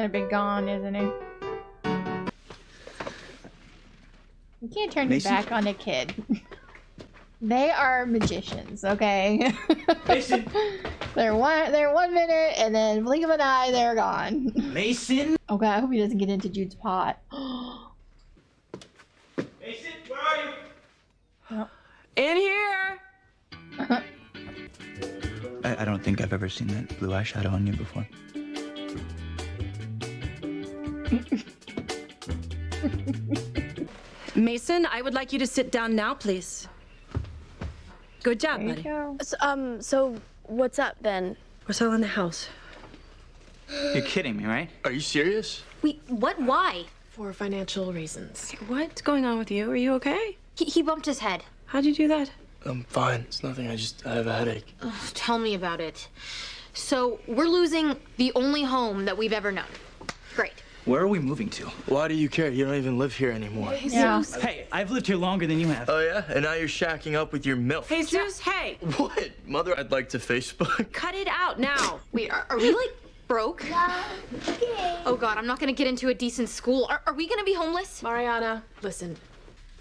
of been gone, isn't he? You can't turn your back on a kid. They are magicians, okay? Mason! They're 1 minute, and then blink of an eye, they're gone. Mason! Okay, I hope he doesn't get into Jude's pot. Mason, where are you? Oh. In here! I don't think I've ever seen that blue eyeshadow on you before. Mason, I would like you to sit down now, please. Good job, buddy. So what's up then? We're selling the house. You're kidding me, right? Are you serious? Wait, what? Why? For financial reasons. What's going on with you? Are you okay? He bumped his head. How'd you do that? I'm fine. It's nothing. I have a headache. Ugh, tell me about it. So we're losing the only home that we've ever known. Great. Where are we moving to? Why do you care? You don't even live here anymore. Yeah. Hey, I've lived here longer than you have. Oh, yeah? And now you're shacking up with your MILF. Jesus, hey! What? Mother, I'd like to Facebook. Cut it out now. Wait, are we like broke? Oh God, I'm not gonna get into a decent school. Are we gonna be homeless? Mariana, listen.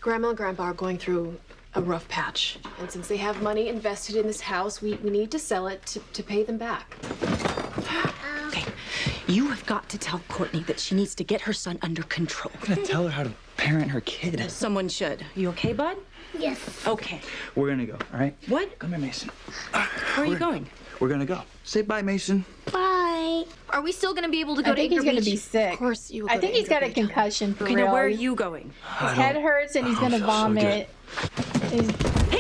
Grandma and Grandpa are going through a rough patch. And since they have money invested in this house, we need to sell it to pay them back. Okay, you have got to tell Courtney that she needs to get her son under control. I'm gonna tell her how to parent her kid. Someone should. You okay, bud? Yes. Okay. We're gonna go, all right? What? Come here, Mason. Where are you going? We're gonna go. Say bye, Mason. Bye. Are we still gonna be able to go I to think he's Anchor gonna Beach? be sick. Of course you will. I think he's got a concussion for Okay, real. now where are you going? His head hurts and he's gonna vomit.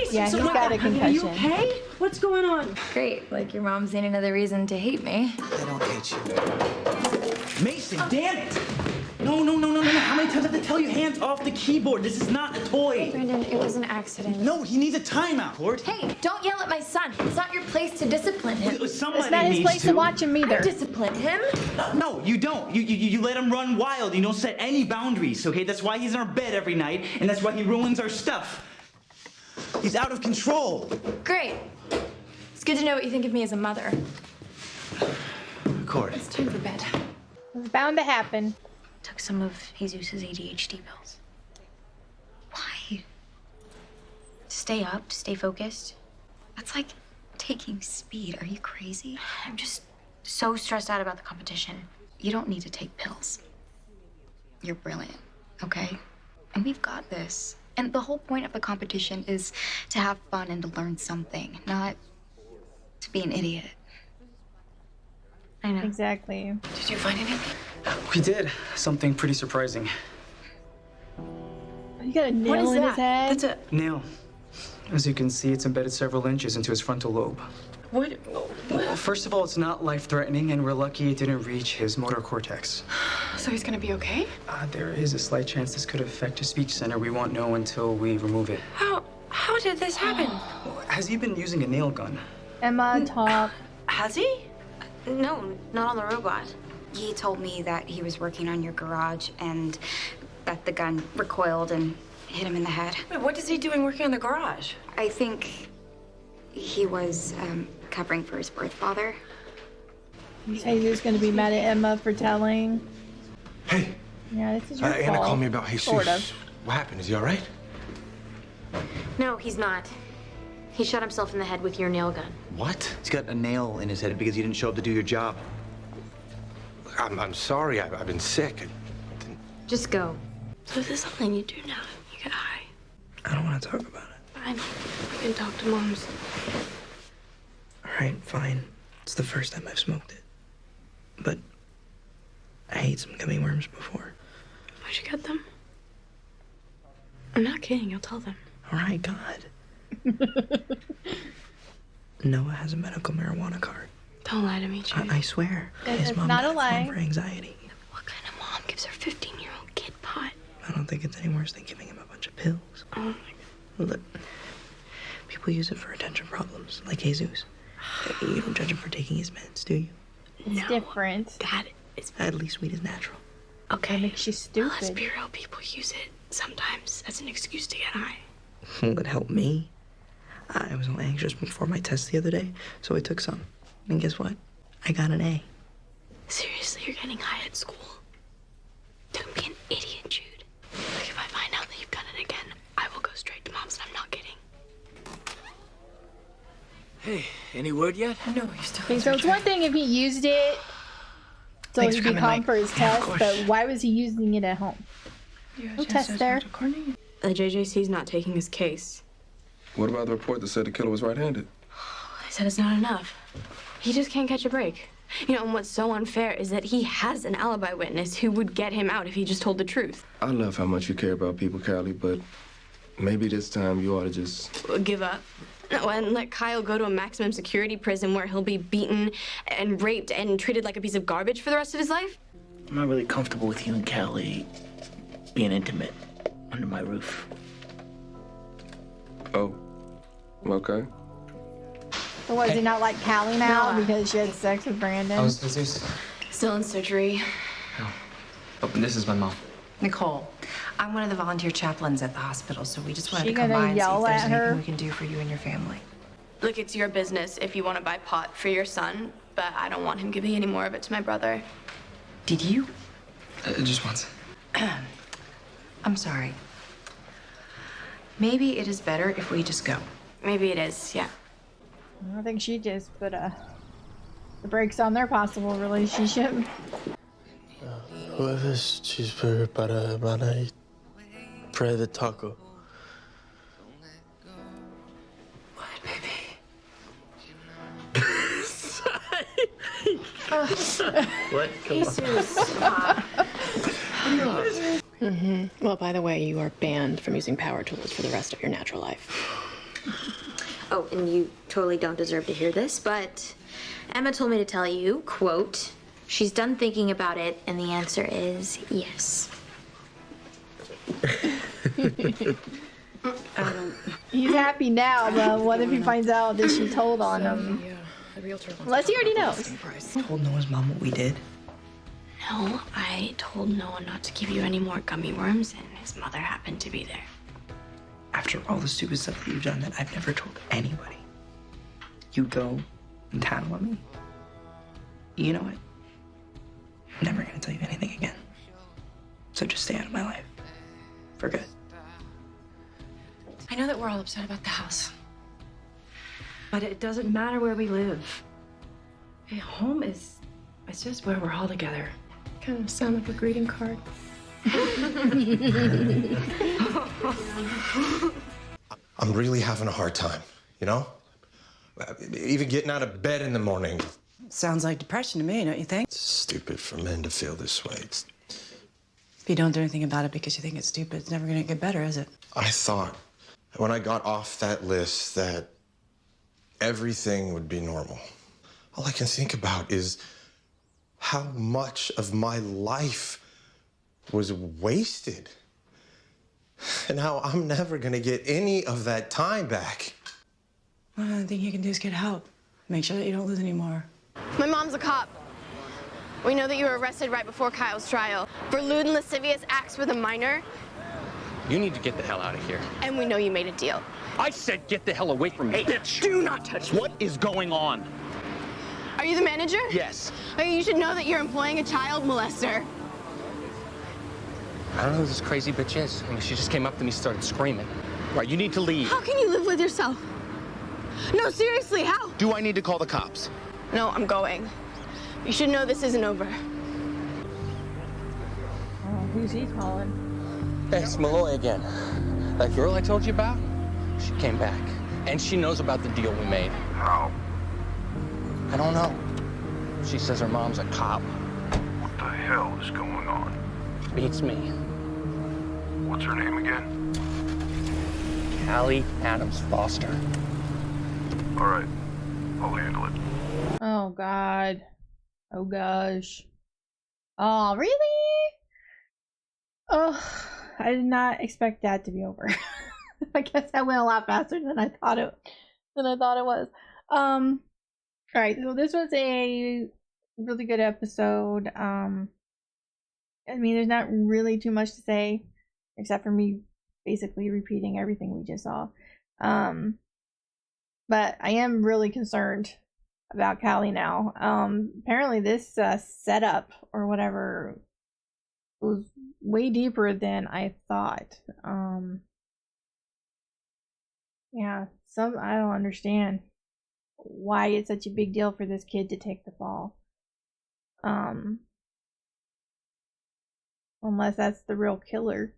Yeah, he's got a concussion. Are you okay? What's going on? Great. Like your mom's ain't another reason to hate me. I don't hate you. Mason, damn it! No. How many times I have to tell you, hands off the keyboard? This is not a toy. Brandon, it was an accident. No, he needs a timeout, Court. Hey, don't yell at my son. It's not your place to discipline him. Somebody It's not his needs place to watch him either. Discipline him? No, you don't. You let him run wild. You don't set any boundaries, okay? That's why he's in our bed every night, and that's why he ruins our stuff. He's out of control. Great. It's good to know what you think of me as a mother. Court. It's time for bed. It's bound to happen. Took some of Jesus' ADHD pills. Why? To stay up, to stay focused. That's like taking speed. Are you crazy? I'm just so stressed out about the competition. You don't need to take pills. You're brilliant, okay? And we've got this. And the whole point of the competition is to have fun and to learn something, not to be an idiot. I know. Exactly. Did you find anything? We did. Something pretty surprising. You got a nail in his head. That's a Nail. As you can see, it's embedded several inches into his frontal lobe. what? Well, first of all, it's not life-threatening, and we're lucky it didn't reach his motor cortex. So he's gonna be okay? There is a slight chance this could affect his speech center. We won't know until we remove it. How did this happen? Has he been using a nail gun? Emma, talk. Has he? No, not on the robot. He told me that he was working on your garage and that the gun recoiled and hit him in the head. Wait, what is he doing working on the garage? I think he was covering for his birth father. Jesus gonna be mad at Emma for telling. Hey, Yeah, this is your fault. Anna called me about Jesus. Sort of. What happened? Is he all right? No, he's not. He shot himself in the head with your nail gun. What? He's got a nail in his head because you didn't show up to do your job. I'm sorry. I've been sick. Just go. So is this something you do now? You get high? I don't want to talk about it. Fine. We can talk to Moms. All right, fine. It's the first time I've smoked it. But I ate some gummy worms before. Where'd you get them? I'm not kidding. You'll tell them. All right, God. Noah has a medical marijuana card. Don't lie to me, Jay. I swear. It's His mom not a died lie. from for anxiety. What kind of mom gives her 15-year-old kid pot? I don't think it's any worse than giving him a bunch of pills. Oh my God. Look, people use it for attention problems, like Jesus. You don't judge him for taking his meds, do you? It's different. That is At least weed is natural. okay. Makes you stupid. Let's be real. People use it sometimes as an excuse to get high. Well, it helped me. I was all anxious before my test the other day, so I took some. And guess what? I got an A. Seriously, you're getting high at school? Don't be an idiot, Jude. Like, if I find out that you've done it again, I will go straight to Mom's, and I'm not kidding. Hey, any word yet? No, you're still. Okay, so it's one thing if he used it so Thanks he for could coming, come Mike. for his Yeah, of test, course. but why was he using it at home? No test there. The JJC's not taking his case. What about the report that said the killer was right-handed? I said it's not enough. He just can't catch a break. You know, and what's so unfair is that he has an alibi witness who would get him out if he just told the truth. I love how much you care about people, Callie, but maybe this time you ought to just... Give up. No, and let Kyle go to a maximum security prison where he'll be beaten and raped and treated like a piece of garbage for the rest of his life. I'm not really comfortable with you and Callie being intimate under my roof. Oh, okay. So was he not like Callie now because she had sex with Brandon? Oh, Jesus. Still in surgery. Oh, this is my mom. Nicole, I'm one of the volunteer chaplains at the hospital, so we just wanted She to come gonna by and see yell if there's at her? anything we can do for you and your family. Look, it's your business if you want to buy pot for your son, but I don't want him giving any more of it to my brother. Did you? Just once. I'm sorry. Maybe it is better if we just go. Maybe it is, yeah. I think she just put the brakes on their possible relationship. Whoever's cheeseburger para ProdCo. What, baby? What? Come on. Well, by the way, you are banned from using power tools for the rest of your natural life. Oh, and you totally don't deserve to hear this, but Emma told me to tell you, quote, she's done thinking about it, and the answer is yes. He's happy now, but what if he finds out that she told on him? Unless he already knows. Told Noah's mom what we did. No, I told Noah not to give you any more gummy worms, and his mother happened to be there. After all the stupid stuff that you've done that I've never told anybody, you go and tattle on me. You know what? I'm never gonna tell you anything again. So just stay out of my life. For good. I know that we're all upset about the house, but it doesn't matter where we live. Hey, home is, it's just where we're all together. Kind of sound like a greeting card. I'm really having a hard time, you know? Even getting out of bed in the morning. Sounds like depression to me, don't you think? It's stupid for men to feel this way. If you don't do anything about it because you think it's stupid, it's never gonna get better, is it? I thought when I got off that list that everything would be normal. All I can think about is how much of my life was wasted. And how I'm never gonna get any of that time back. Well, the only thing you can do is get help. Make sure that you don't lose any more. My mom's a cop. We know that you were arrested right before Kyle's trial for lewd and lascivious acts with a minor, You need to get the hell out of here. and we know you made a deal. I said get the hell away from me. Hey, bitch! Do not touch me! What is going on? Are you the manager? Yes. Okay, you should know that you're employing a child molester. I don't know who this crazy bitch is. I mean, she just came up to me and started screaming. Right, you need to leave. How can you live with yourself? No, seriously, how? Do I need to call the cops? No, I'm going. You should know this isn't over. Oh, who's he calling? Hey, it's Malloy again. That girl I told you about, she came back. And she knows about the deal we made. How? I don't know. She says her mom's a cop. What the hell is going on? Beats me. What's her name again? Callie Adams Foster. All right, I'll handle it. Oh god. Oh gosh. Oh really? Oh, I did not expect that to be over. I guess that went a lot faster than I thought it was. Alright, so this was a really good episode. I mean, there's not really too much to say except for me basically repeating everything we just saw. But I am really concerned about Callie now. Apparently this setup or whatever was way deeper than I thought. Yeah, I don't understand why it's such a big deal for this kid to take the fall. Unless that's the real killer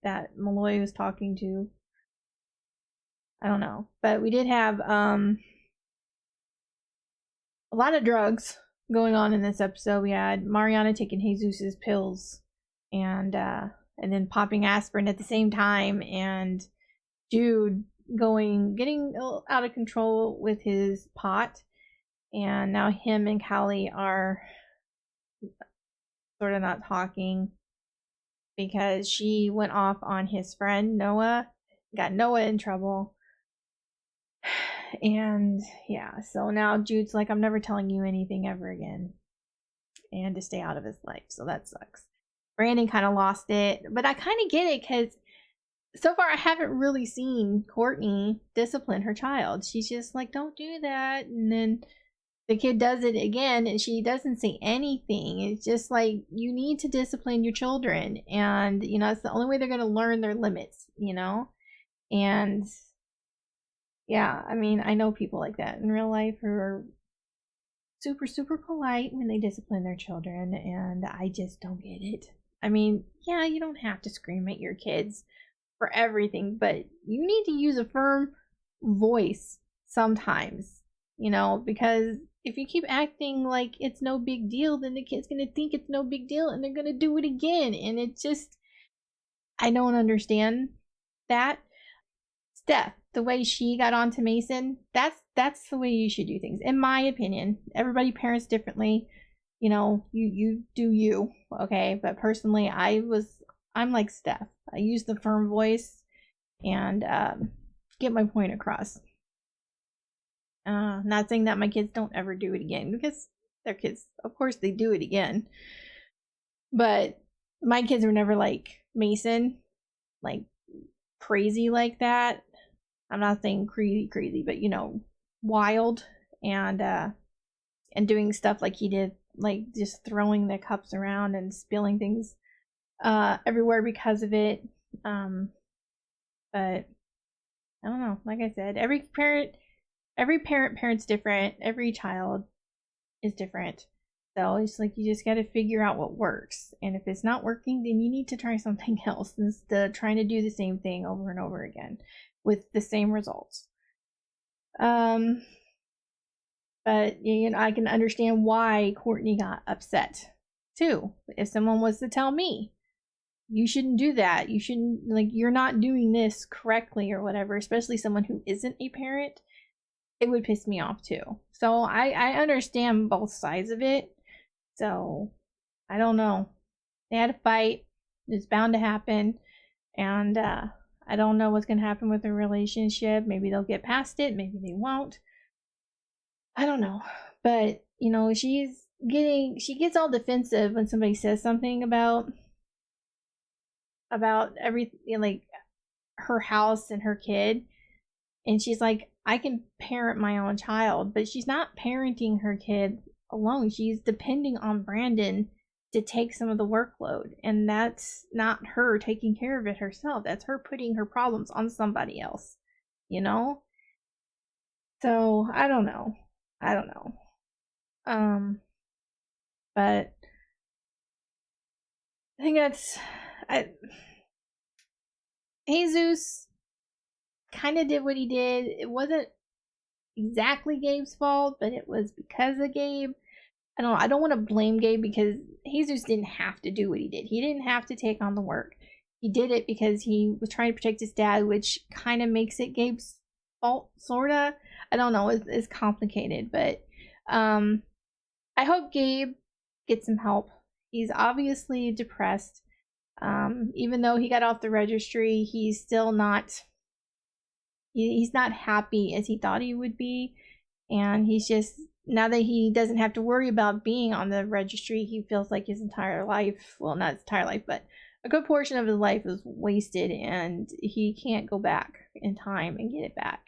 that Malloy was talking to. I don't know. But we did have a lot of drugs going on in this episode. We had Mariana taking Jesus's pills and then popping aspirin at the same time, and Jude getting out of control with his pot, and now him and Callie are sort of not talking because she went off on his friend Noah, got Noah in trouble. And yeah, so now Jude's like, I'm never telling you anything ever again, and to stay out of his life. So that sucks. Brandon kind of lost it, but I kind of get it because so far I haven't really seen Courtney discipline her child. She's just like, don't do that, and then the kid does it again and she doesn't say anything. It's just like, you need to discipline your children, and you know, it's the only way they're going to learn their limits, you know. And yeah, I mean, I know people like that in real life who are super, super polite when they discipline their children, and I just don't get it. I mean, yeah, you don't have to scream at your kids for everything, but you need to use a firm voice sometimes, you know, because if you keep acting like it's no big deal, then the kid's going to think it's no big deal and they're going to do it again. And it just, I don't understand that. Steph, the way she got onto Mason, that's the way you should do things, in my opinion. Everybody parents differently, you know. You do you, okay? But personally, I'm like Steph. I use the firm voice and get my point across. Not saying that my kids don't ever do it again, because they're kids. Of course they do it again. But my kids were never like Mason, like crazy like that. I'm not saying crazy, but you know, wild and doing stuff like he did, like just throwing the cups around and spilling things everywhere because of it. But I don't know. Like I said, every parent parents different. Every child is different. So it's like, you just got to figure out what works. And if it's not working, then you need to try something else instead of trying to do the same thing over and over again with the same results. But you know, I can understand why Courtney got upset too. If someone was to tell me, you shouldn't do that, you shouldn't, like, you're not doing this correctly or whatever, especially someone who isn't a parent, it would piss me off too. So I understand both sides of it. So I don't know. They had a fight. It's bound to happen. And I don't know what's going to happen with their relationship. Maybe they'll get past it. Maybe they won't. I don't know. But, you know, she gets all defensive when somebody says something about everything, like her house and her kid. And she's like, I can parent my own child, but she's not parenting her kid alone. She's depending on Brandon to take some of the workload, and that's not her taking care of it herself. That's her putting her problems on somebody else, you know. So I don't know. But I think Jesus kind of did what he did. It wasn't exactly Gabe's fault, but it was because of Gabe. I don't want to blame Gabe, because Jesus didn't have to do what he did. He didn't have to take on the work. He did it because he was trying to protect his dad, which kind of makes it Gabe's fault, sorta. I don't know. It's complicated, but I hope Gabe gets some help. He's obviously depressed. Even though he got off the registry, he's still not. He's not happy as he thought he would be, and he's just, now that he doesn't have to worry about being on the registry, he feels like his entire life, well, not his entire life, but a good portion of his life is wasted, and he can't go back in time and get it back.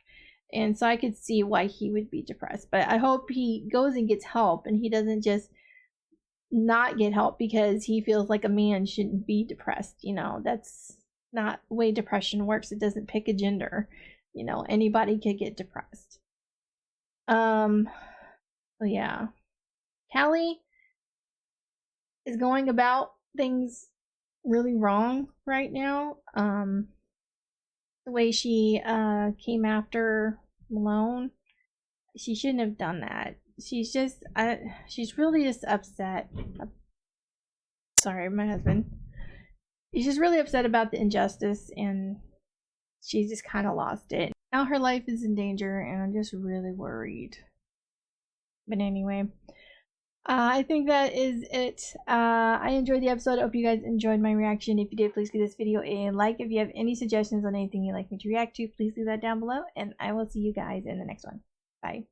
And so I could see why he would be depressed. But I hope he goes and gets help and he doesn't just not get help because he feels like a man shouldn't be depressed. You know, that's not the way depression works. It doesn't pick a gender. You know, anybody could get depressed. So yeah. Callie is going about things really wrong right now. The way she came after Malone, she shouldn't have done that. She's just she's really just upset. Sorry, my husband. She's just really upset about the injustice, and she's just kind of lost it. Now her life is in danger, and I'm just really worried. But anyway, I think that is it. I enjoyed the episode. I hope you guys enjoyed my reaction. If you did, please give this video a like. If you have any suggestions on anything you'd like me to react to, please leave that down below, and I will see you guys in the next one. Bye.